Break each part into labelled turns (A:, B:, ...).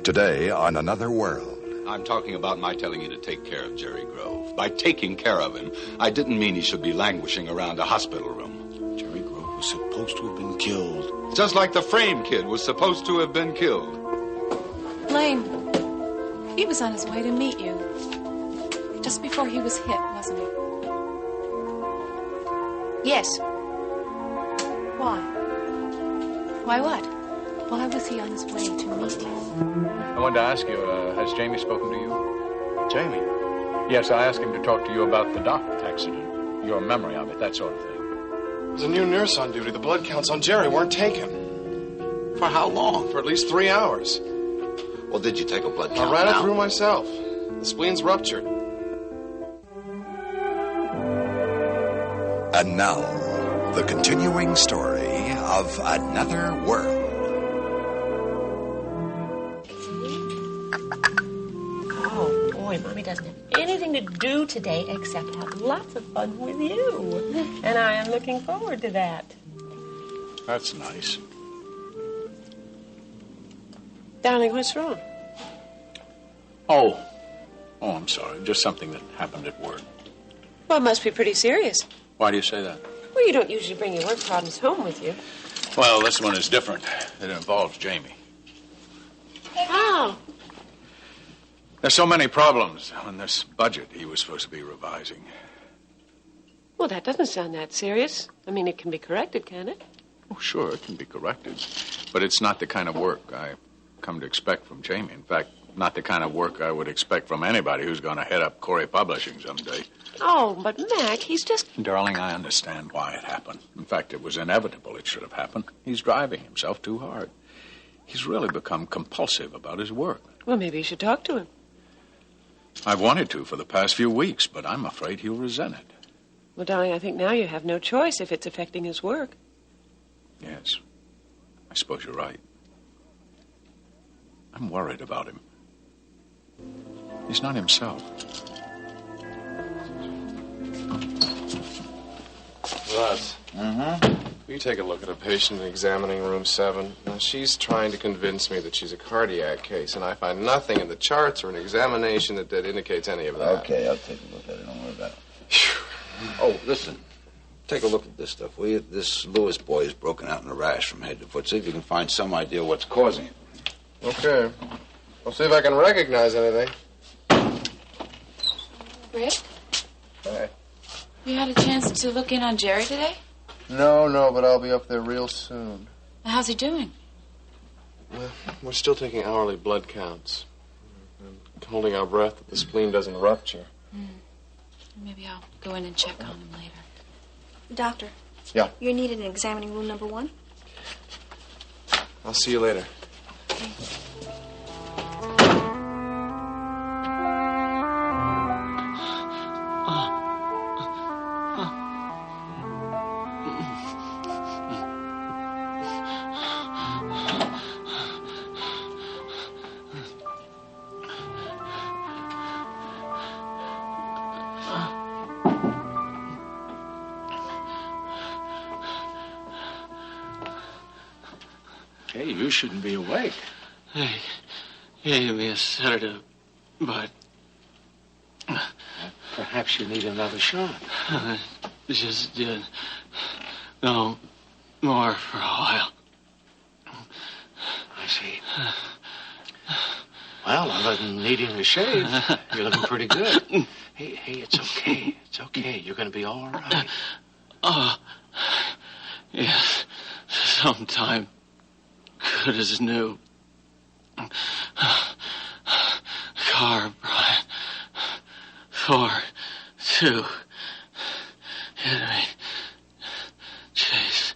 A: Today on Another World.
B: I'm talking about my telling you to take care of Jerry Grove. By taking care of him, I didn't mean he should be languishing around a hospital room.
C: Jerry Grove was supposed to have been killed.
B: Just like the Frame kid was supposed to have been killed.
D: Blaine, he was on his way to meet you. Just before he was hit, wasn't he?
E: Yes.
D: Why? Why what? Why was he on his way to meet you?
F: I wanted to ask you, has Jamie spoken to you?
C: Jamie?
F: Yes, I asked him to talk to you about the dock accident, your memory of it, that sort of thing.
C: There's a new nurse on duty. The blood counts on Jerry weren't taken.
B: For how long?
C: For at least 3 hours.
B: Well, did you take a blood count?
C: I ran
B: now?
C: it through myself. The spleen's ruptured.
A: And now, the continuing story of Another World.
E: Oh, boy, Mommy doesn't have anything to do today except have lots of fun with you. And I am looking forward to that.
F: That's nice.
E: Darling, what's wrong?
F: Oh, I'm sorry. Just something that happened at work.
E: Well, it must be pretty serious.
F: Why do you say that?
E: Well, you don't usually bring your work problems home with you.
F: Well, this one is different. It involves Jamie.
E: How?
F: There's so many problems on this budget he was supposed to be revising.
E: Well, that doesn't sound that serious. I mean, it can be corrected, can it?
F: Oh, sure, it can be corrected. But it's not the kind of work I come to expect from Jamie. In fact, not the kind of work I would expect from anybody who's going to head up Corey Publishing someday.
E: Oh, but Mac, he's just...
F: Darling, I understand why it happened. In fact, it was inevitable it should have happened. He's driving himself too hard. He's really become compulsive about his work.
E: Well, maybe you should talk to him.
F: I've wanted to for the past few weeks, but I'm afraid he'll resent it.
E: Well, darling, I think now you have no choice if it's affecting his work.
F: Yes, I suppose you're right. I'm worried about him. He's not himself.
C: Russ. Will you take a look at a patient in examining room 7? Now, she's trying to convince me that she's a cardiac case, and I find nothing in the charts or an examination that indicates any of that.
G: Okay, I'll take a look at it. Don't worry about it. Oh, listen. Take a look at this stuff, will you? This Lewis boy is broken out in a rash from head to foot. See if you can find some idea what's causing it.
C: Okay. I'll see if I can recognize anything.
D: Rick,
C: Hey.
D: you had a chance to look in on Jerry today?
C: No, but I'll be up there real soon.
D: How's he doing?
C: Well, we're still taking hourly blood counts. And holding our breath that the spleen doesn't rupture.
D: Maybe I'll go in and check on him later.
H: Doctor.
C: Yeah?
H: You're needed in examining room number 1.
C: I'll see you later.
F: Hey, you shouldn't be awake.
I: They gave me a sedative, but...
F: Perhaps you need another shot.
I: Just did. No more for a while.
F: I see. Well, other than needing a shave, you're looking pretty good. Hey, it's okay. It's okay. You're going to be all right.
I: Yes, sometime good as new. Car, Brian. 4-2. Hit me. Chase.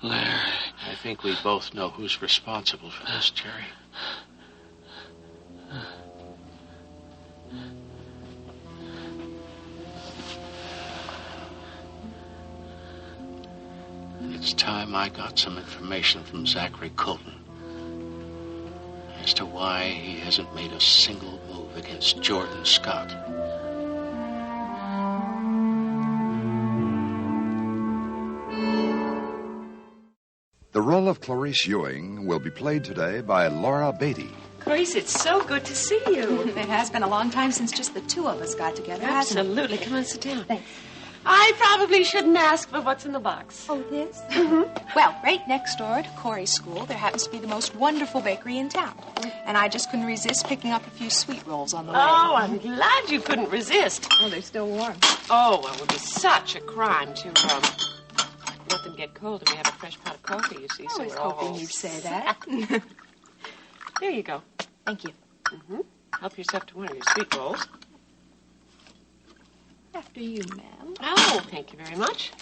I: Larry.
F: I think we both know who's responsible for this, Jerry. It's time I got some information from Zachary Colton as to why he hasn't made a single move against Jordan Scott.
A: The role of Clarice Ewing will be played today by Laura Beatty.
E: Clarice, it's so good to see you.
D: It has been a long time since just the two of us got together, hasn't it?
E: Absolutely. Come on, sit down.
D: Thanks.
E: I probably shouldn't ask for what's in the box.
D: Oh, this? Mm-hmm. Well, right next door to Corey's school, there happens to be the most wonderful bakery in town. And I just couldn't resist picking up a few sweet rolls on the way.
E: Oh, I'm glad you couldn't resist.
D: Oh, they're still warm.
E: Oh, well, it would be such a crime to let them get cold and we have a fresh pot of coffee, you see.
D: I was hoping you'd say that.
E: There you go.
D: Thank you.
E: Mm-hmm. Help yourself to one of your sweet rolls.
D: After you, ma'am.
E: Oh, thank you very much.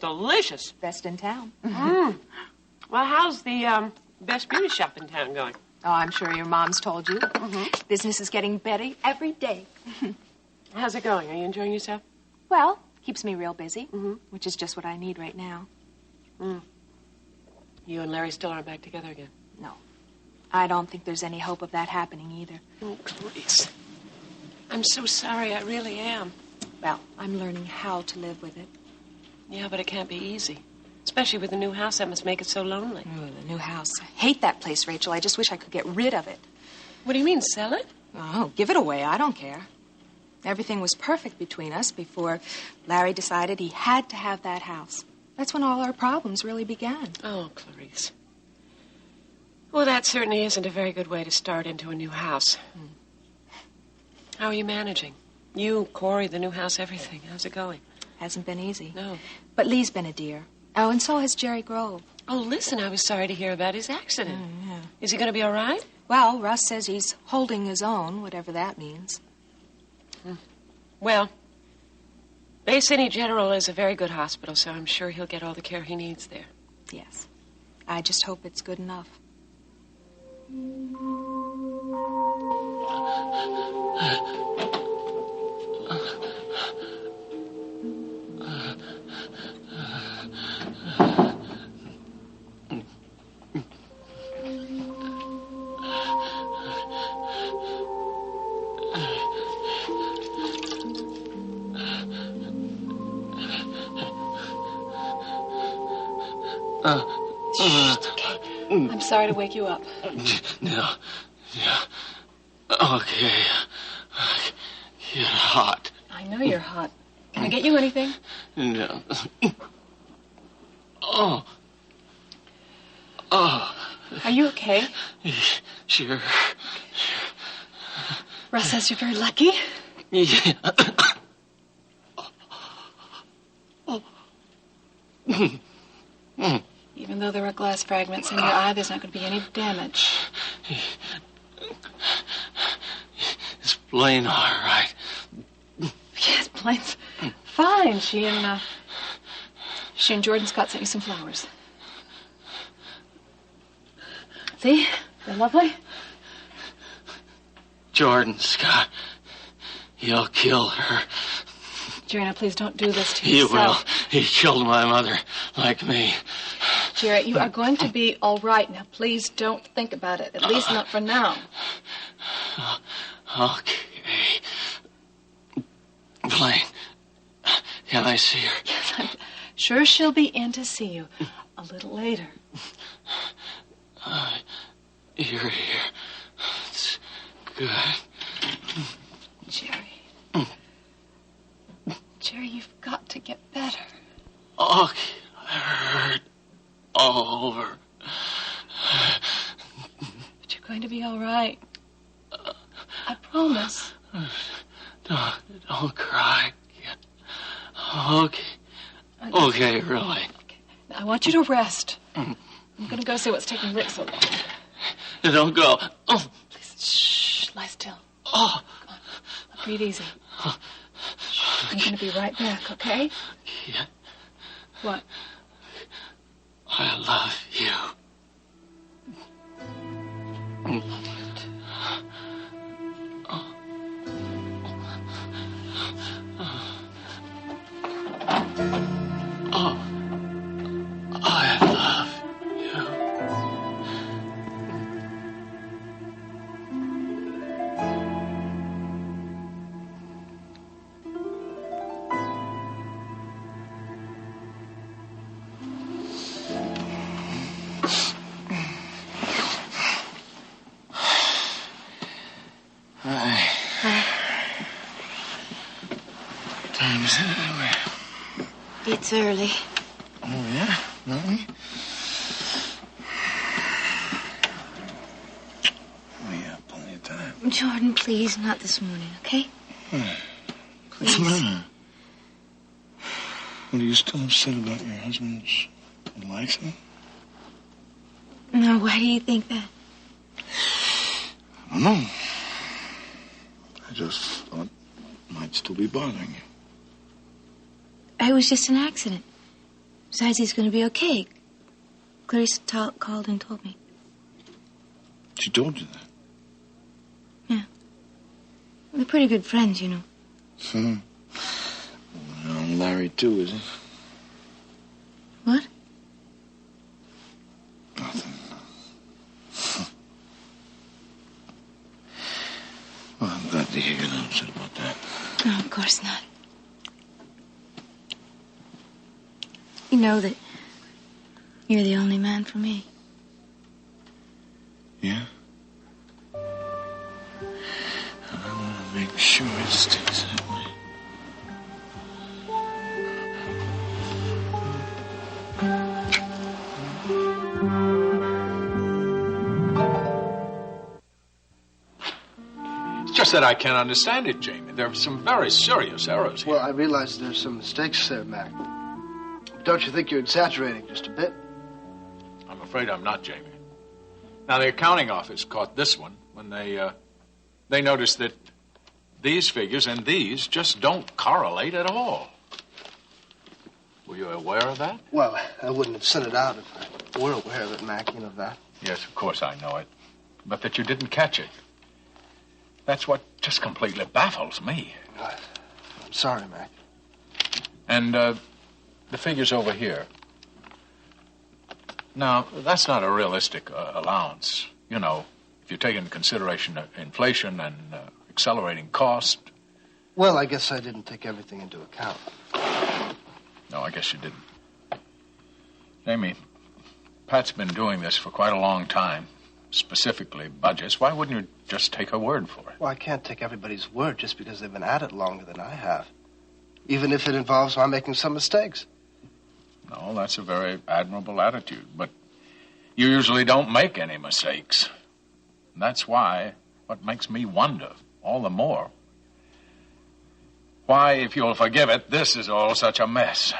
E: Delicious.
D: Best in town.
E: Well, how's the best beauty shop in town going?
D: Oh, I'm sure your mom's told you. Business is getting better every day.
E: How's it going? Are you enjoying yourself?
D: Well, keeps me real busy, which is just what I need right now.
E: You and Larry still aren't back together again?
D: No. I don't think there's any hope of that happening either.
E: Oh, Clarice. I'm so sorry. I really am.
D: Well, I'm learning how to live with it.
E: Yeah, but it can't be easy. Especially with the new house, that must make it so lonely.
D: Oh, the new house. I hate that place, Rachel. I just wish I could get rid of it.
E: What do you mean, sell it?
D: Oh, give it away. I don't care. Everything was perfect between us before Larry decided he had to have that house. That's when all our problems really began.
E: Oh, Clarice. Well, that certainly isn't a very good way to start into a new house. How are you managing? You, Corey, the new house, everything. How's it going?
D: Hasn't been easy.
E: No.
D: But Lee's been a dear. Oh, and so has Jerry Grove.
E: Oh, listen, I was sorry to hear about his accident.
D: Yeah.
E: Is he going to be all right?
D: Well, Russ says he's holding his own, whatever that means.
E: Well, Bay City General is a very good hospital, so I'm sure he'll get all the care he needs there.
D: Yes. I just hope it's good enough. I'm sorry to wake you up.
I: No. Yeah. Okay. You're hot.
D: I know you're hot. Can I get you anything?
I: No. Oh. Oh.
D: Are you okay?
I: Sure.
D: Russ says you're very lucky.
I: Yeah.
D: Even though there are glass fragments in your eye, there's not going to be any damage.
I: Is Blaine all right?
D: Yes, Blaine's fine. She and Jordan Scott sent you some flowers. See? They're lovely.
I: Jordan Scott. He'll kill her.
D: Jerry, now please don't do this to
I: He
D: yourself.
I: will. He killed my mother, like me.
D: Jerry, you are going to be all right. Now, please don't think about it. At least not for now.
I: Okay. Blaine, can I see her?
D: Yes, I'm sure she'll be in to see you a little later.
I: You're here. It's good.
D: Jerry. Jerry, you've got to get better.
I: Oh, I hurt all over.
D: But you're going to be all right. I promise.
I: Don't cry. Okay. Okay, really.
D: Okay. Now, I want you to rest. I'm going to go see what's taking Rick so long.
I: Don't go. Oh.
D: Please, shh, lie still.
I: Oh.
D: Come on. Breathe easy. I'm going to be right back, okay?
I: Yeah.
D: What?
I: I love you. Oh, I love you.
J: is it anyway?
K: It's early.
J: Oh, yeah? Really? Oh, yeah, plenty of time.
K: Jordan, please, not this morning, okay?
J: What's the matter? What, are you still upset about your husband's license?
K: No, why do you think that?
J: I don't know. I just thought it might still be bothering you.
K: It was just an accident. Besides, he's going to be okay. Clarice called and told me.
J: She told you that?
K: Yeah. We're pretty good friends, you know.
J: Well, Larry, too, is he?
K: What?
J: Nothing. Well, I'm glad to hear you're not upset about that.
K: No, of course not. You know that you're the only man for me.
J: Yeah? And I want to make sure it stays that way.
F: Just that I can't understand it, Jamie. There are some very serious errors here.
L: Well, I realize there's some mistakes there, Mac. Don't you think you're exaggerating just a bit?
F: I'm afraid I'm not, Jamie. Now, the accounting office caught this one when they noticed that these figures and these just don't correlate at all. Were you aware of that?
L: Well, I wouldn't have sent it out if I were aware of it, Mac. You know that.
F: Yes, of course I know it. But that you didn't catch it. That's what just completely baffles me.
L: I'm sorry, Mac.
F: And, the figures over here. Now, that's not a realistic allowance. You know, if you take into consideration inflation and accelerating cost.
L: Well, I guess I didn't take everything into account.
F: No, I guess you didn't. Jamie, Pat's been doing this for quite a long time, specifically budgets. Why wouldn't you just take her word for it?
L: Well, I can't take everybody's word just because they've been at it longer than I have. Even if it involves my making some mistakes.
F: No, that's a very admirable attitude, but you usually don't make any mistakes. And that's why, what makes me wonder all the more, why, if you'll forgive it, this is all such a mess.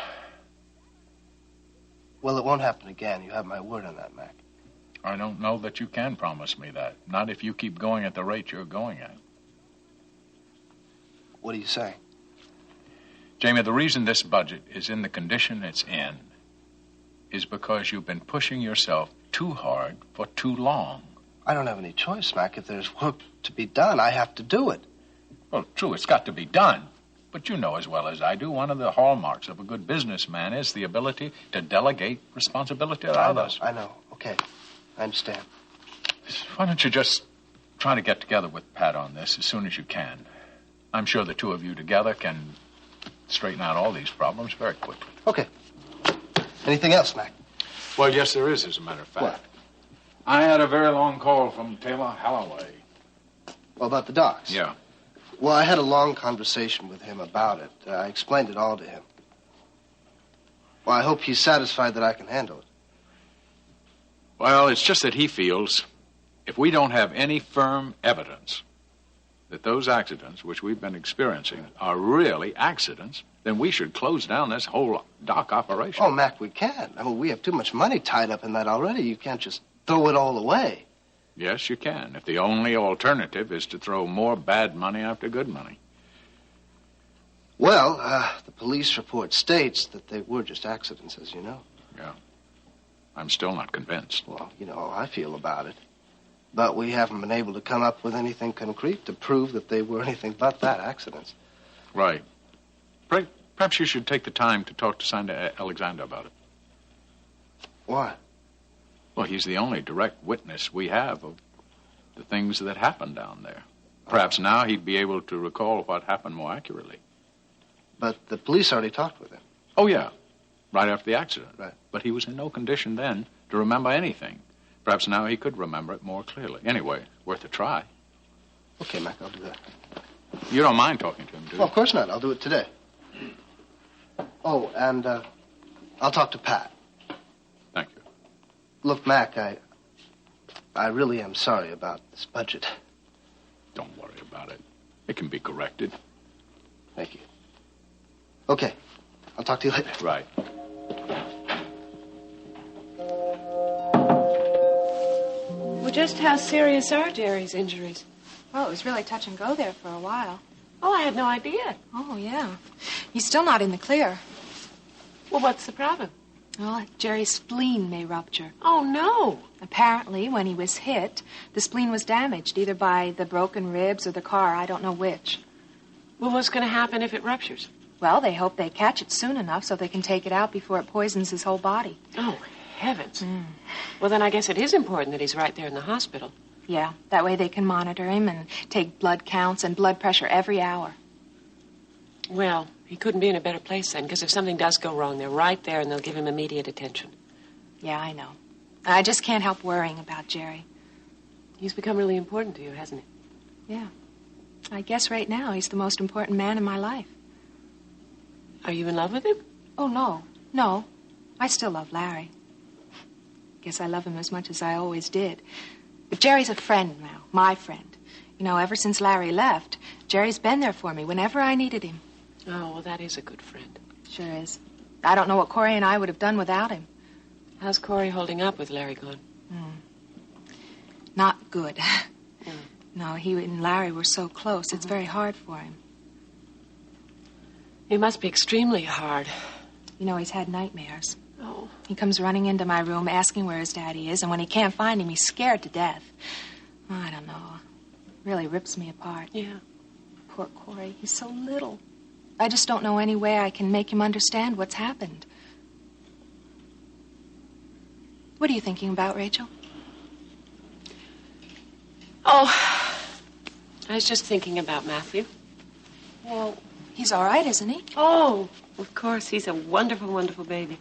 L: Well, it won't happen again. You have my word on that, Mac.
F: I don't know that you can promise me that. Not if you keep going at the rate you're going at.
L: What are you saying?
F: Jamie, the reason this budget is in the condition it's in is because you've been pushing yourself too hard for too long.
L: I don't have any choice, Mac. If there's work to be done, I have to do it.
F: Well, true, it's got to be done. But you know as well as I do, one of the hallmarks of a good businessman is the ability to delegate responsibility to others.
L: I know. Okay. I understand.
F: Why don't you just try to get together with Pat on this as soon as you can? I'm sure the two of you together can straighten out all these problems very quickly.
L: Okay. Anything else, Mac?
F: Well, yes, there is, as a matter of fact.
L: What?
F: I had a very long call from Taylor Holloway.
L: Well, about the docks?
F: Yeah.
L: Well, I had a long conversation with him about it. I explained it all to him. Well, I hope he's satisfied that I can handle it.
F: Well, it's just that he feels if we don't have any firm evidence that those accidents which we've been experiencing are really accidents, then we should close down this whole dock operation.
L: Oh, Mac, we can't. I mean, we have too much money tied up in that already. You can't just throw it all away.
F: Yes, you can, if the only alternative is to throw more bad money after good money.
L: Well, the police report states that they were just accidents, as you know.
F: Yeah. I'm still not convinced.
L: Well, you know how I feel about it. But we haven't been able to come up with anything concrete to prove that they were anything but that, accidents.
F: Right. Perhaps you should take the time to talk to Senator Alexander about it.
L: Why?
F: Well, he's the only direct witness we have of the things that happened down there. Perhaps now he'd be able to recall what happened more accurately.
L: But the police already talked with him.
F: Oh, yeah. Right after the accident.
L: Right.
F: But he was in no condition then to remember anything. Perhaps now he could remember it more clearly. Anyway, worth a try.
L: Okay, Mac, I'll do that.
F: You don't mind talking to him, do you?
L: Well, of course not. I'll do it today. Oh, and I'll talk to Pat.
F: Thank you.
L: Look, Mac, I really am sorry about this budget.
F: Don't worry about it. It can be corrected.
L: Thank you. Okay. I'll talk to you later.
F: Right.
E: Well, just how serious are Jerry's injuries?
D: Well, it was really touch and go there for a while.
E: Oh, I had no idea.
D: Oh, yeah. He's still not in the clear.
E: Well, what's the problem?
D: Well, Jerry's spleen may rupture.
E: Oh, no.
D: Apparently, when he was hit, the spleen was damaged, either by the broken ribs or the car. I don't know which.
E: Well, what's going to happen if it ruptures?
D: Well, they hope they catch it soon enough so they can take it out before it poisons his whole body.
E: Oh, heavens. Well, then I guess it is important that he's right there in the hospital.
D: Yeah, that way they can monitor him and take blood counts and blood pressure every hour.
E: Well, he couldn't be in a better place then, because if something does go wrong, they're right there and they'll give him immediate attention.
D: Yeah, I know. I just can't help worrying about Jerry.
E: He's become really important to you, hasn't he?
D: Yeah. I guess right now he's the most important man in my life.
E: Are you in love with him?
D: Oh, no. No. I still love Larry. Guess I love him as much as I always did. But Jerry's a friend now, my friend. You know, ever since Larry left, Jerry's been there for me whenever I needed him.
E: Oh, well, that is a good friend.
D: Sure is. I don't know what Corey and I would have done without him.
E: How's Corey holding up with Larry gone?
D: Not good. No, he and Larry were so close. It's very hard for him.
E: It must be extremely hard.
D: You know, he's had nightmares.
E: Oh.
D: He comes running into my room asking where his daddy is, and when he can't find him, he's scared to death. Oh, I don't know. Really rips me apart.
E: Yeah.
D: Poor Corey. He's so little. I just don't know any way I can make him understand what's happened. What are you thinking about, Rachel?
E: Oh, I was just thinking about Matthew.
D: Well, he's all right, isn't he?
E: Oh, of course. He's a wonderful, wonderful baby.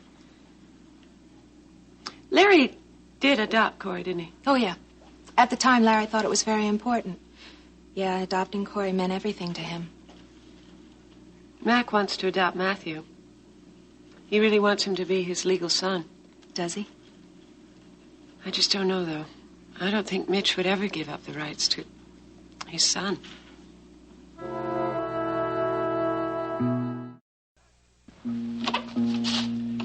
E: Larry did adopt Corey, didn't he?
D: Oh, yeah. At the time, Larry thought it was very important. Yeah, adopting Corey meant everything to him.
E: Mac wants to adopt Matthew. He really wants him to be his legal son.
D: Does he?
E: I just don't know, though. I don't think Mitch would ever give up the rights to his son.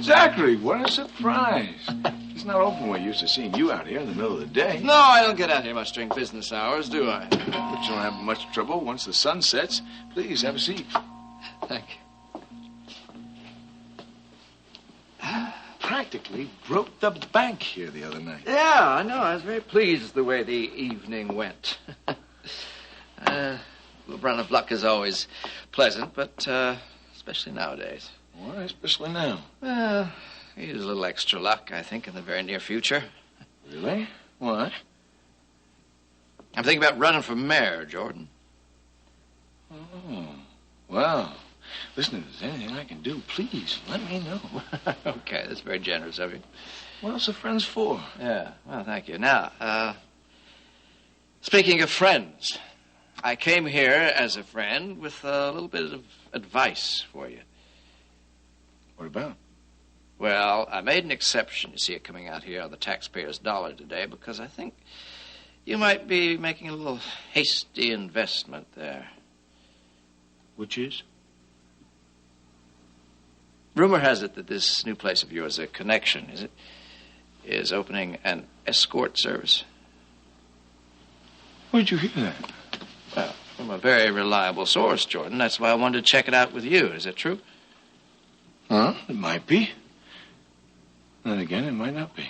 F: Zachary, what a surprise. It's not often we're used to seeing you out here in the middle of the day.
M: No, I don't get out here much during business hours, do I?
F: But you don't have much trouble once the sun sets. Please, have a seat.
M: Thank you.
F: Practically broke the bank here the other night.
M: Yeah, I know. I was very pleased the way the evening went. A little run of luck is always pleasant, but especially nowadays.
F: Why, especially now?
M: Well, use a little extra luck, I think, in the very near future.
F: Really? Why?
M: I'm thinking about running for mayor, Jordan.
F: Oh, well. Listen, if there's anything I can do, please let me know.
M: Okay, that's very generous of you.
F: What else are friends for?
M: Yeah, well, thank you. Now, speaking of friends, I came here as a friend with a little bit of advice for you.
F: What about?
M: Well, I made an exception, you see, it coming out here on the taxpayer's dollar today, because I think you might be making a little hasty investment there.
F: Which is?
M: Rumor has it that this new place of yours, a connection, is opening an escort service.
F: Where'd you hear that?
M: Well, from a very reliable source, Jordan. That's why I wanted to check it out with you. Is that true?
F: Huh? It might be. Then again, it might not be.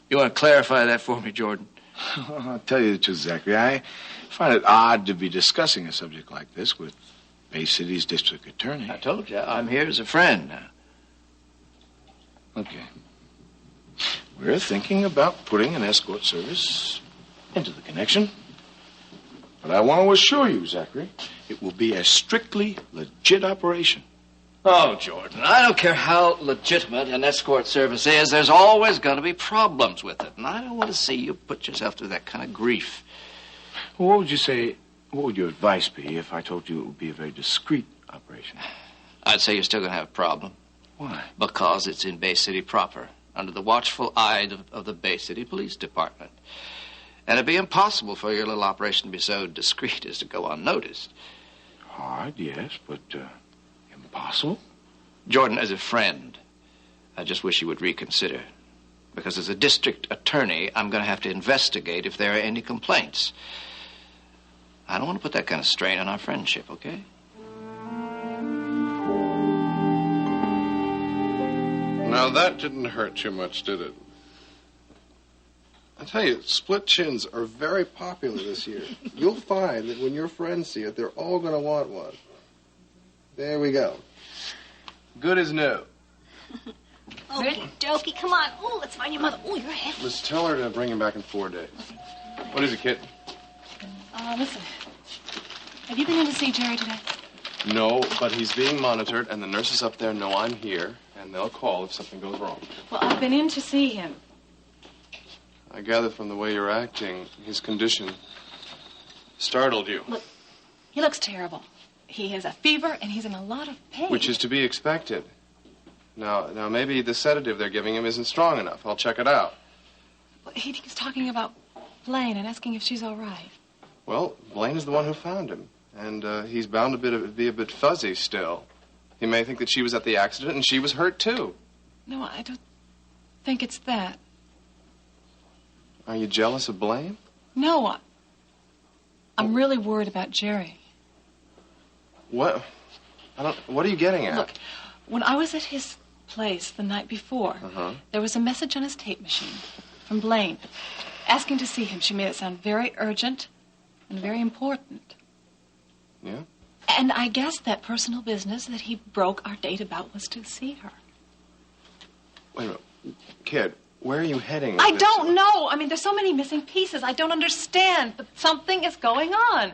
M: You want to clarify that for me, Jordan?
F: I'll tell you the truth, Zachary. I find it odd to be discussing a subject like this with Bay City's district attorney.
M: I told you, I'm here as a friend now.
F: Okay. We're thinking about putting an escort service into the connection. But I want to assure you, Zachary, it will be a strictly legit operation.
M: Oh, Jordan, I don't care how legitimate an escort service is. There's always going to be problems with it. And I don't want to see you put yourself through that kind of grief.
F: Well, what would you say, what would your advice be if I told you it would be a very discreet operation? operation.
M: I'd say you're still going to have a problem.
F: Why?
M: Because it's in Bay City proper, under the watchful eye of the Bay City Police Department. And it'd be impossible for your little operation to be so discreet as to go unnoticed.
F: Hard, yes, but impossible?
M: Jordan, as a friend, I just wish you would reconsider. Because as a district attorney, I'm going to have to investigate if there are any complaints. I don't want to put that kind of strain on our friendship, okay?
C: Now, that didn't hurt too much, did it? I tell you, split chins are very popular this year. You'll find that when your friends see it, they're all going to want one. There we go. Good as new.
H: Okie dokie, come on. Oh, let's find your mother. Oh, you're heavy.
C: Let's tell her to bring him back in 4 days. What is it, kid?
D: Listen. Have you been in to see Jerry today?
C: No, but he's being monitored, and the nurses up there know I'm here, and they'll call if something goes wrong.
D: Well, I've been in to see him.
C: I gather from the way you're acting, his condition startled you.
D: Look, he looks terrible. He has a fever, and he's in a lot of pain.
C: Which is to be expected. Now, maybe the sedative they're giving him isn't strong enough. I'll check it out.
D: Well, he keeps talking about Blaine and asking if she's all right.
C: Well, Blaine is the one who found him, and he's bound to be a bit fuzzy still. He may think that she was at the accident, and she was hurt, too.
D: No, I don't think it's that.
C: Are you jealous of Blaine?
D: No, I'm really worried about Jerry.
C: What? What are you getting at?
D: Look, when I was at his place the night before, there was a message on his tape machine from Blaine asking to see him. She made it sound very urgent and very important.
C: Yeah?
D: And I guess that personal business that he broke our date about was to see her.
C: Wait a minute. Kid, where are you heading with
D: I
C: this?
D: don't know. I mean, there's so many missing pieces. I don't understand. But something is going on.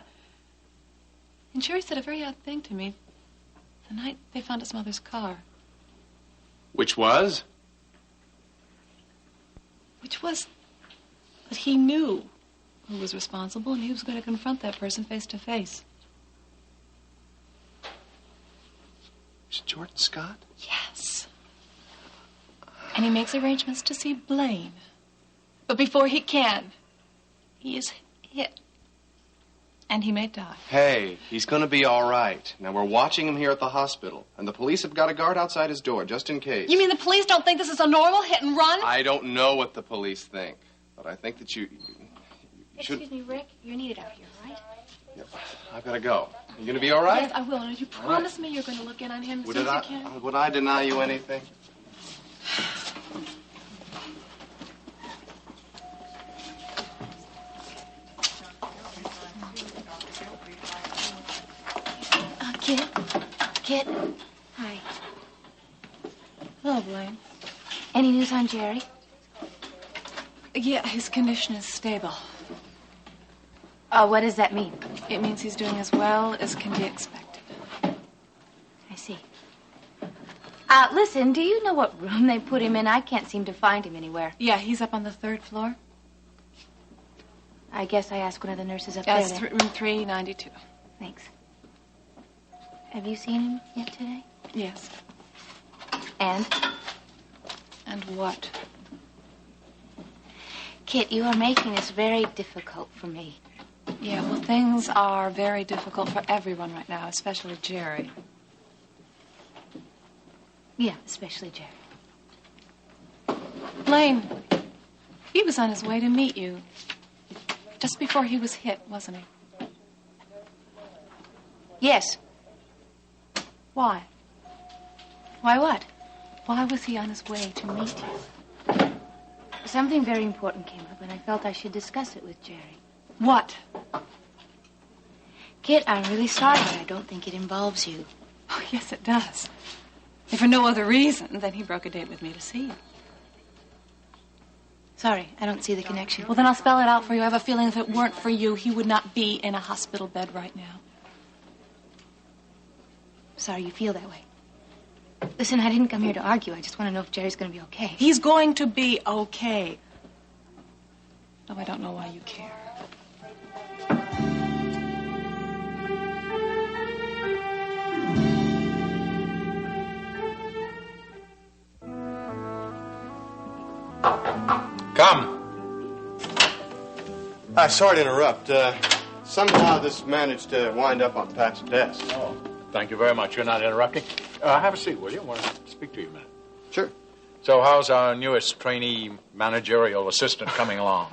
D: And Jerry said a very odd thing to me the night they found his mother's car.
C: Which was?
D: Which was that he knew who was responsible, and he was going to confront that person face to face.
C: Is it Jordan Scott?
D: Yes. And he makes arrangements to see Blaine. But before he can, he is hit. And he may die.
C: Hey, he's going to be all right. Now, we're watching him here at the hospital, and the police have got a guard outside his door, just in case.
D: You mean the police don't think this is a normal hit and run?
C: I don't know what the police think, but I think that you should...
H: Excuse me, Rick. You're needed out here, right?
C: Yep. I've got to go. You going to be all right?
D: Yes, I will. And you promise me you're going to look in on him as soon as you can?
C: Would I deny you anything?
K: Kit. Hi.
D: Hello, Blaine.
K: Any news on Jerry?
D: Yeah, his condition is stable.
K: What does that mean?
D: It means he's doing as well as can be expected.
K: I see. Listen, do you know what room they put him in? I can't seem to find him anywhere.
D: Yeah, he's up on the 3rd floor.
K: I guess I asked one of the nurses up
D: Yes,
K: there.
D: room 392.
K: Thanks. Have you seen him yet today?
D: Yes.
K: And?
D: And what?
K: Kit, you are making this very difficult for me.
D: Yeah, well, things are very difficult for everyone right now, especially Jerry.
K: Yeah, especially Jerry.
D: Blaine, he was on his way to meet you. Just before he was hit, wasn't he?
K: Yes.
D: Why?
K: Why what?
D: Why was he on his way to meet you?
K: Something very important came up, and I felt I should discuss it with Jerry.
D: What?
K: Kit, I'm really sorry, but I don't think it involves you.
D: Oh, yes, it does. If for no other reason than he broke a date with me to see you.
K: Sorry, I don't see the connection.
D: Well, then I'll spell it out for you. I have a feeling if it weren't for you, he would not be in a hospital bed right now.
K: Sorry you feel that way. Listen, I didn't come here to argue. I just want to know if Jerry's going to be okay.
D: He's going to be okay. No, I don't know why you care.
N: Hi, sorry to interrupt. Somehow this managed to wind up on Pat's desk.
F: Oh, thank you very much. You're not interrupting. Have a seat, will you? I want to speak to you a minute.
N: Sure.
F: So how's our newest trainee managerial assistant coming along?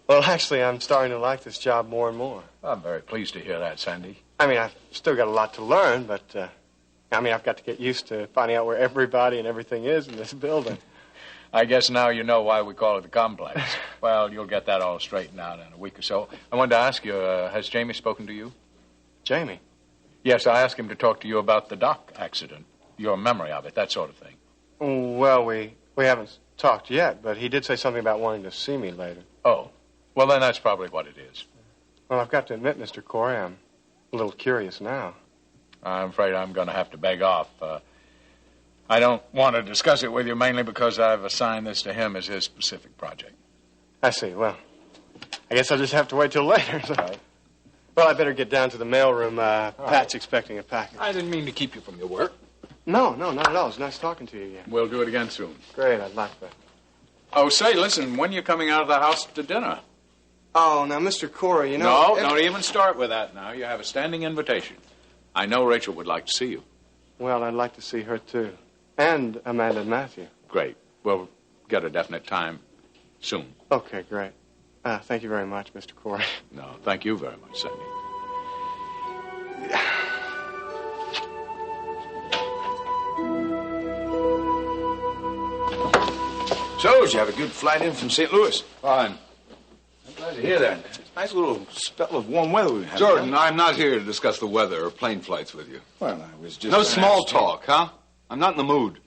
N: Well, actually, I'm starting to like this job more and more.
F: I'm very pleased to hear that, Sandy.
N: I mean, I've still got a lot to learn, but, I've got to get used to finding out where everybody and everything is in this building.
F: I guess now you know why we call it the complex. Well, you'll get that all straightened out in a week or so. I wanted to ask you, has Jamie spoken to you?
N: Jamie?
F: Yes, I asked him to talk to you about the dock accident, your memory of it, that sort of thing.
N: Well, we haven't talked yet, but he did say something about wanting to see me later.
F: Oh. Well, then that's probably what it is.
N: Well, I've got to admit, Mr. Corey, I'm a little curious now.
F: I'm afraid I'm going to have to beg off. I don't want to discuss it with you mainly because I've assigned this to him as his specific project.
N: I see. Well, I guess I'll just have to wait till later. So.
F: Right.
N: Well, I better get down to the mailroom. Pat's expecting a package.
F: I didn't mean to keep you from your work.
N: No, not at all. It's nice talking to you again.
F: We'll do it again soon.
N: Great, I'd like that.
F: Oh, say, listen, when you coming out of the house to dinner?
N: Oh, now, Mr. Corey, you know...
F: No, don't even start with that now. You have a standing invitation. I know Rachel would like to see you.
N: Well, I'd like to see her, too. And Amanda and Matthew.
F: Great. We'll get a definite time soon.
N: Okay, great. Thank you very much, Mr. Corey.
F: No, thank you very much, Sandy.
G: So, did you have a good flight in from St. Louis?
B: Fine.
G: I'm glad to hear that. Nice little spell of warm weather we've had.
B: Jordan, I'm not here to discuss the weather or plane flights with you.
G: Well, I was just...
B: No small talk, huh? I'm not in the mood.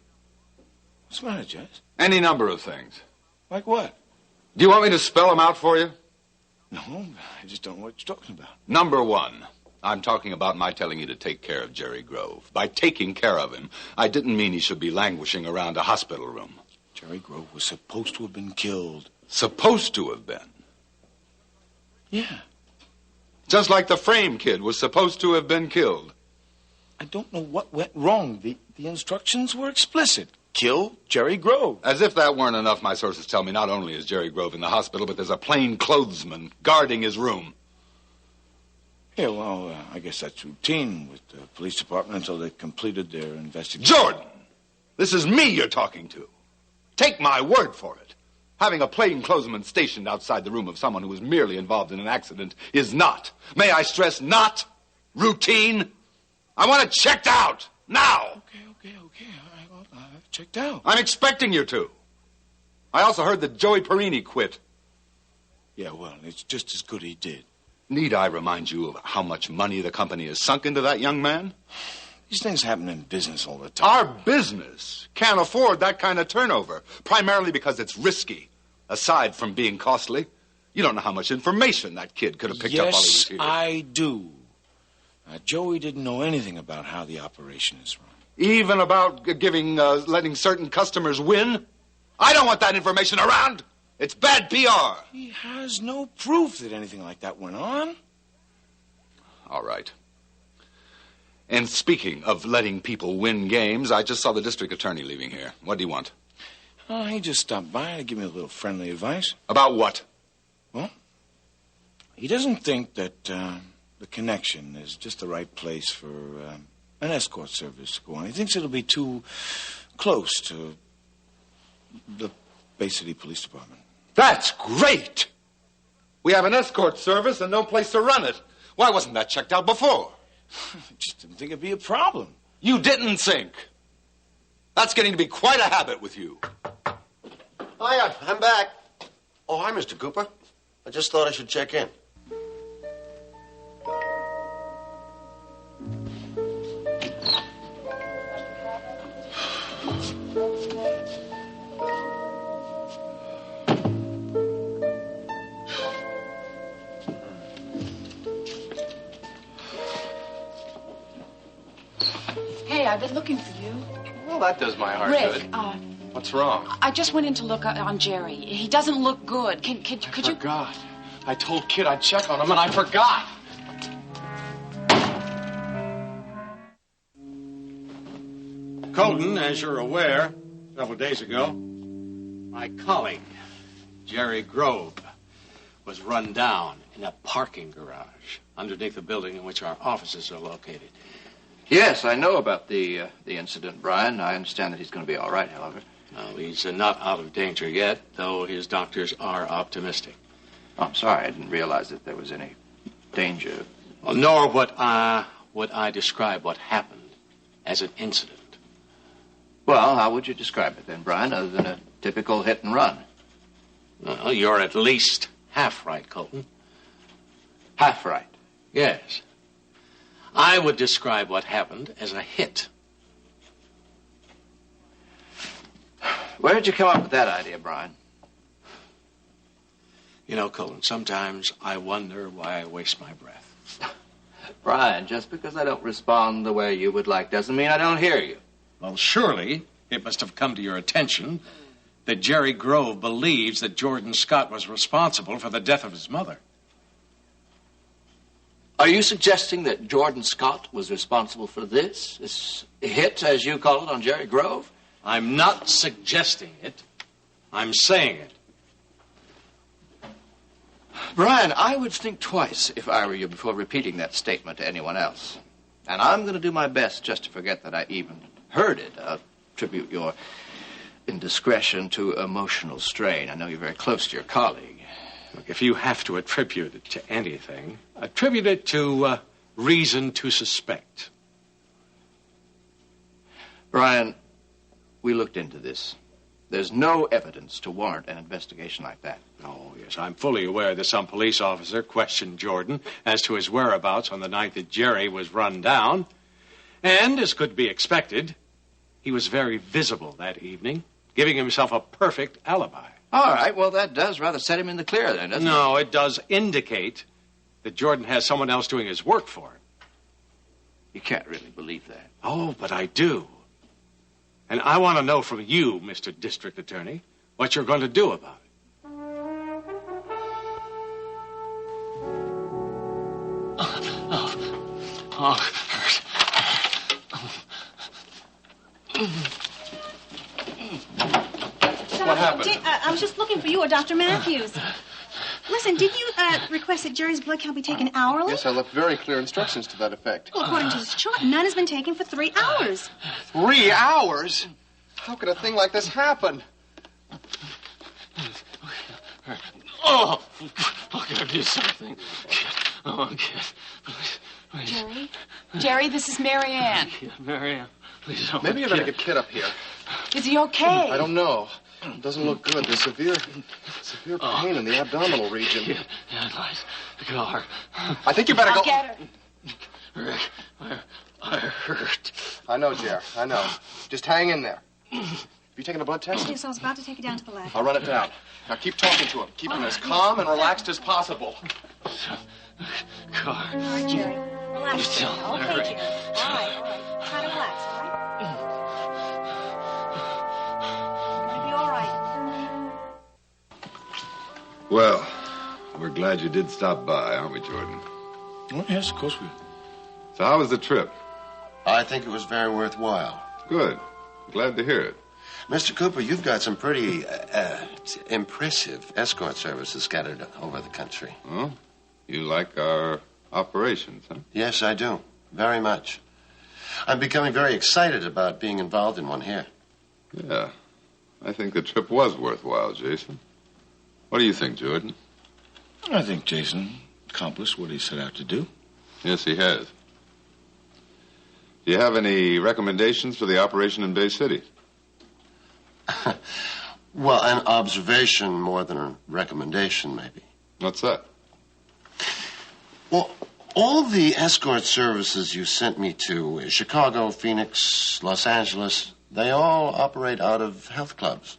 G: What's the matter, Jess?
B: Any number of things.
G: Like what?
B: Do you want me to spell them out for you?
G: No, I just don't know what you're talking about.
B: Number one, I'm talking about my telling you to take care of Jerry Grove. By taking care of him, I didn't mean he should be languishing around a hospital room.
G: Jerry Grove was supposed to have been killed.
B: Supposed to have been?
G: Yeah.
B: Just like the frame kid was supposed to have been killed.
G: I don't know what went wrong. The instructions were explicit. Kill Jerry Grove.
B: As if that weren't enough, my sources tell me not only is Jerry Grove in the hospital, but there's a plain clothesman guarding his room.
G: Yeah, well, I guess that's routine with the police department until they've completed their investigation.
B: Jordan! This is me you're talking to. Take my word for it. Having a plainclothesman stationed outside the room of someone who was merely involved in an accident is not, may I stress, not routine. I want it checked out, now.
G: Okay. All right, well, I'll have it checked out.
B: I'm expecting you to. I also heard that Joey Perini quit.
G: Yeah, well, it's just as good he did.
B: Need I remind you of how much money the company has sunk into that young man?
G: These things happen in business all the time.
B: Our business can't afford that kind of turnover, primarily because it's risky, aside from being costly. You don't know how much information that kid could have picked up while he was here.
G: Yes, I do. Joey didn't know anything about how the operation is run.
B: Even about letting certain customers win? I don't want that information around. It's bad PR.
G: He has no proof that anything like that went on.
B: All right. And speaking of letting people win games, I just saw the district attorney leaving here. What do you want?
G: Oh, he just stopped by to give me a little friendly advice.
B: About what?
G: Well, he doesn't think that the connection is just the right place for an escort service to go on. He thinks it'll be too close to the Bay City Police Department.
B: That's great! We have an escort service and no place to run it. Why wasn't that checked out before?
G: I just didn't think it'd be a problem.
B: You didn't think. That's getting to be quite a habit with you.
O: Hiya, I'm back. Oh, hi, Mr. Cooper. I just thought I should check in.
P: Hey, I've been looking for you.
C: Well, that does my heart
P: Rick,
C: good. What's wrong?
P: I just went in to look on Jerry. He doesn't look good. Could you...
C: I forgot. I told Kid I'd check on him, and I forgot.
Q: Colton, as you're aware, several days ago, my colleague, Jerry Grove,
I: was run down in a parking garage underneath the building in which our offices are located.
M: Yes, I know about the incident, Brian. I understand that he's going to be all right, however.
I: No, he's not out of danger yet, though his doctors are optimistic.
M: Oh, I'm sorry. I didn't realize that there was any danger.
I: Well, nor would I describe what happened as an incident.
M: Well, how would you describe it then, Brian, other than a typical hit and run?
I: Well, you're at least half right, Colton.
M: Half right?
I: Yes. I would describe what happened as a hit.
M: Where did you come up with that idea, Brian?
I: You know, Colton, sometimes I wonder why I waste my breath.
M: Brian, just because I don't respond the way you would like doesn't mean I don't hear you.
F: Well, surely it must have come to your attention that Jerry Grove believes that Jordan Scott was responsible for the death of his mother.
M: Are you suggesting that Jordan Scott was responsible for this hit, as you call it, on Jerry Grove?
F: I'm not suggesting it. I'm saying it.
M: Brian, I would think twice if I were you before repeating that statement to anyone else. And I'm going to do my best just to forget that I even heard it. Attribute your indiscretion to emotional strain. I know you're very close to your colleague.
I: Look, if you have to attribute it to anything, attribute it to reason to suspect.
M: Brian, we looked into this. There's no evidence to warrant an investigation like that.
I: Oh, yes, I'm fully aware that some police officer questioned Jordan as to his whereabouts on the night that Jerry was run down. And, as could be expected, he was very visible that evening, giving himself a perfect alibi.
M: All right, well, that does rather set him in the clear then, doesn't it?
I: No, it does indicate that Jordan has someone else doing his work for him.
M: You can't really believe that.
I: Oh, but I do. And I want to know from you, Mr. District Attorney, what you're going to do about it.
O: What happened?
H: I was just looking for you or Dr. Matthews. Listen, did you request that Jerry's blood count be taken hourly?
N: Yes, I left very clear instructions to that effect.
H: Well, according to his chart, none has been taken for 3 hours.
N: 3 hours? How could a thing like this happen?
I: Oh, I gotta do something. Oh, kid, please.
P: Jerry, this is Marianne.
I: Marianne, please don't.
N: Maybe you better get Kid up here.
P: Is he okay?
N: I don't know. It doesn't look good. There's severe pain in the abdominal region.
I: Yeah, nice. The car.
N: I think you better
P: I'll
N: go.
P: get her.
I: Rick, I hurt.
N: I know, Jer. I know. Just hang in there. Have you taken a blood test?
H: Yes, I was about to take it down to the lab.
N: I'll run it down. Now keep talking to him. Keep him as calm and relaxed as possible.
I: Car.
H: All right, Jerry. Relax.
I: Still
H: Okay,
I: hurting.
H: Jerry. All right. Try to relax, all right? It'll be all right.
B: Well, we're glad you did stop by, aren't we, Jordan?
G: Oh, yes, of course we.
B: So how was the trip?
O: I think it was very worthwhile.
B: Good. Glad to hear it.
O: Mr. Cooper, you've got some pretty impressive escort services scattered over the country.
B: Oh? You like our operations, huh?
O: Yes, I do. Very much. I'm becoming very excited about being involved in one here.
B: Yeah. I think the trip was worthwhile, Jason. What do you think, Jordan?
G: I think Jason accomplished what he set out to do.
B: Yes, he has. Do you have any recommendations for the operation in Bay City?
O: Well, an observation more than a recommendation, maybe.
B: What's that?
O: Well, all the escort services you sent me to, Chicago, Phoenix, Los Angeles, they all operate out of health clubs.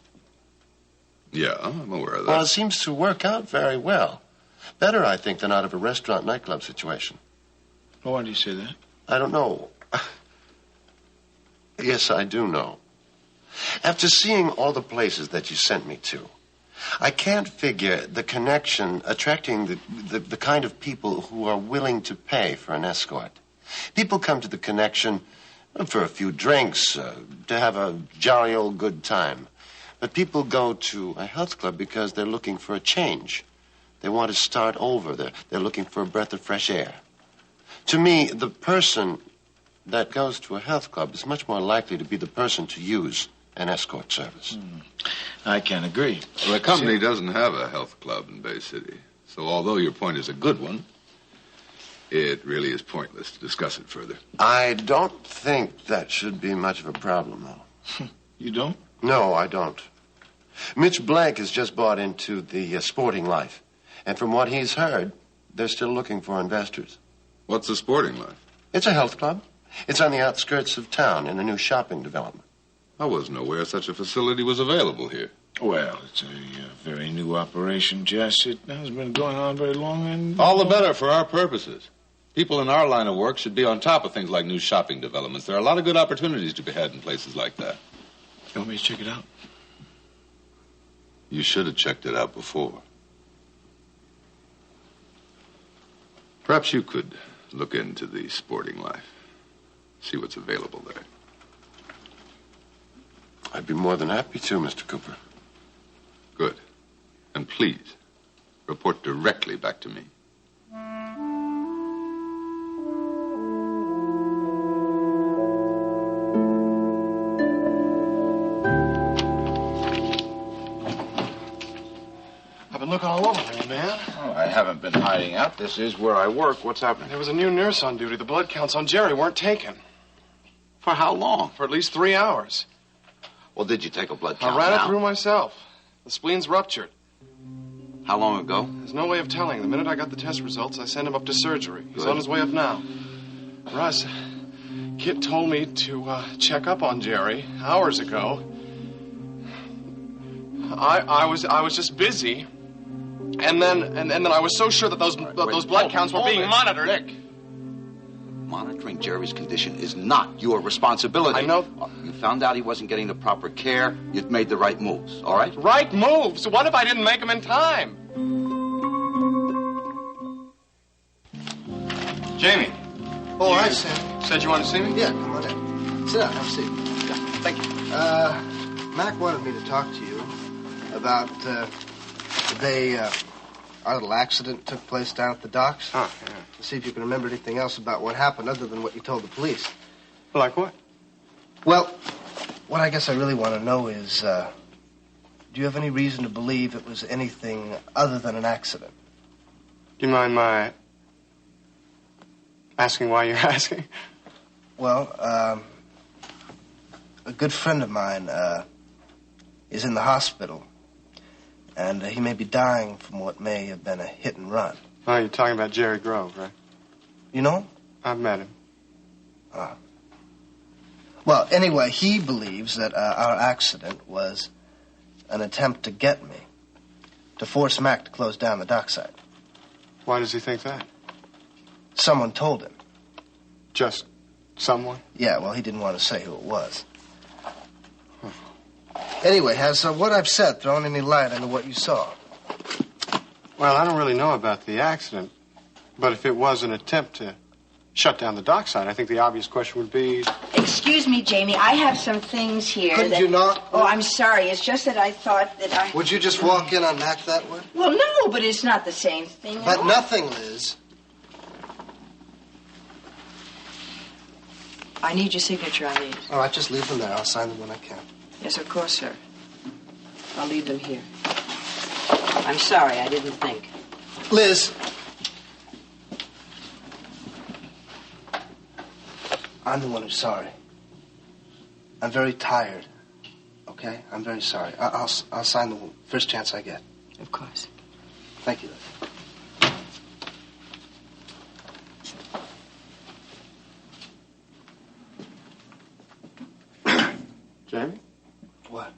B: Yeah, I'm aware of that.
O: Well, it seems to work out very well. Better, I think, than out of a restaurant nightclub situation.
G: Well, why do you say that?
O: I don't know. Yes, I do know. After seeing all the places that you sent me to, I can't figure the connection attracting the kind of people who are willing to pay for an escort. People come to the connection for a few drinks, to have a jolly old good time. But people go to a health club because they're looking for a change. They want to start over. They're looking for a breath of fresh air. To me, the person that goes to a health club is much more likely to be the person to use an escort service.
G: I can't agree.
B: Well, the company doesn't have a health club in Bay City. So although your point is a good one, it really is pointless to discuss it further.
O: I don't think that should be much of a problem, though.
G: You don't?
O: No, I don't. Mitch Blank has just bought into the sporting life. And from what he's heard, they're still looking for investors.
B: What's the sporting life?
O: It's a health club. It's on the outskirts of town in a new shopping development.
B: I wasn't aware such a facility was available here.
G: Well, it's a very new operation, Jess. It hasn't been going on very long, and...
B: All the better for our purposes. People in our line of work should be on top of things like new shopping developments. There are a lot of good opportunities to be had in places like that.
G: You want me to check it out?
B: You should have checked it out before. Perhaps you could look into the sporting life. See what's available there.
O: I'd be more than happy to, Mr. Cooper.
B: Good. And please, report directly back to me.
C: I've been looking all over for you, man.
G: Oh, I haven't been hiding out. This is where I work. What's happening?
C: There was a new nurse on duty. The blood counts on Jerry weren't taken.
Q: For how long?
C: For at least 3 hours.
Q: Well, did you take a blood count
C: I ran
Q: now?
C: it through myself. The spleen's ruptured.
Q: How long ago?
C: There's no way of telling. The minute I got the test results, I sent him up to surgery. He's on his way up now. Russ, Kit told me to check up on Jerry hours ago. I was just busy. And then I was so sure that those blood counts were being monitored.
Q: Nick, monitoring Jerry's condition is not your responsibility.
C: I know.
Q: You found out he wasn't getting the proper care. You've made the right moves, all right?
C: Right moves? What if I didn't make them in time? Jamie.
L: Oh, all right, Sam.
C: Said you wanted to see me?
L: Yeah, come on in. Sit down, have a seat.
C: Yeah, thank you.
L: Mac wanted me to talk to you about our little accident took place down at the docks.
C: Oh, yeah.
L: To see if you can remember anything else about what happened other than what you told the police.
C: Like what?
L: Well, what I guess I really want to know is, do you have any reason to believe it was anything other than an accident?
C: Do you mind my asking why you're asking?
L: Well, a good friend of mine is in the hospital, and he may be dying from what may have been a hit and run.
C: Oh, you're talking about Jerry Grove, right?
L: You know him?
C: I've met him.
L: Well, anyway, he believes that our accident was an attempt to get me, to force Mac to close down the dockside.
C: Why does he think that?
L: Someone told him.
C: Just someone?
L: Yeah, well, he didn't want to say who it was. Anyway, has what I've said thrown any light into what you saw?
C: Well, I don't really know about the accident, but if it was an attempt to shut down the dockside, I think the obvious question would be...
R: Excuse me, Jamie, I have some things here.
L: Couldn't you not?
R: Oh, I'm sorry. It's just that I thought that I...
L: Would you just walk in on Mac that way?
R: Well, no, but it's not the same thing at
L: But
R: all.
L: nothing, Liz.
R: I need your signature on these.
L: All right, just leave them there. I'll sign them when I can.
R: Yes, of course, sir. I'll leave them here. I'm sorry, I didn't think.
L: Liz. I'm the one who's sorry. I'm very tired. Okay? I'm very sorry. I'll sign the first chance I get.
R: Of course.
L: Thank you, Liz.
C: Jamie?
L: What?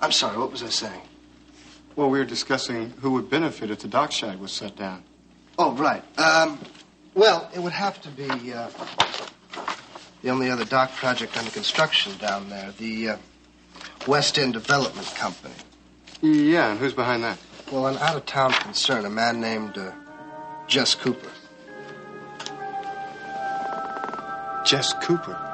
L: I'm sorry, what was I saying?
C: Well, we were discussing who would benefit if the dockside was shut down.
L: Oh, right. Well, it would have to be the only other dock project under construction down there, the West End Development Company.
C: Yeah, and who's behind that?
L: Well, an out-of-town concern, a man named Jess Cooper.
C: Jess Cooper?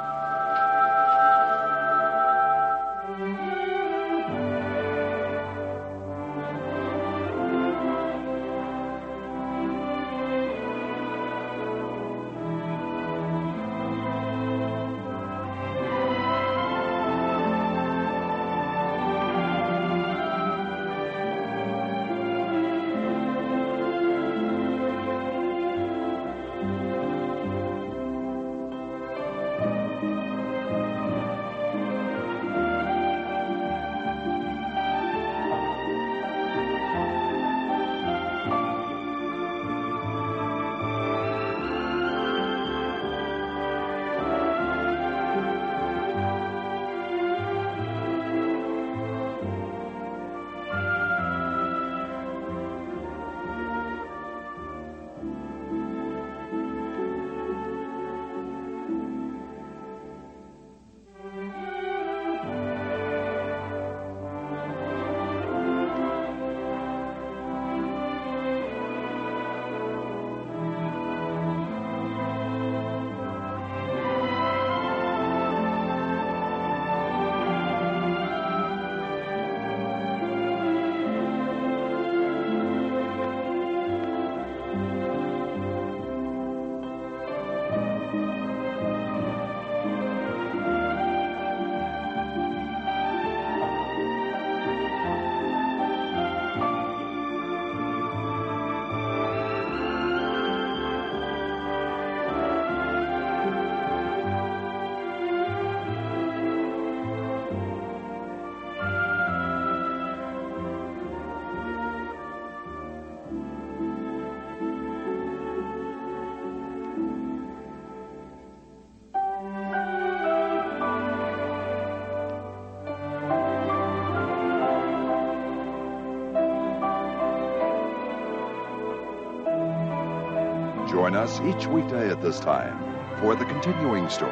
A: Join us each weekday at this time for the continuing story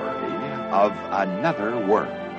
A: of Another World.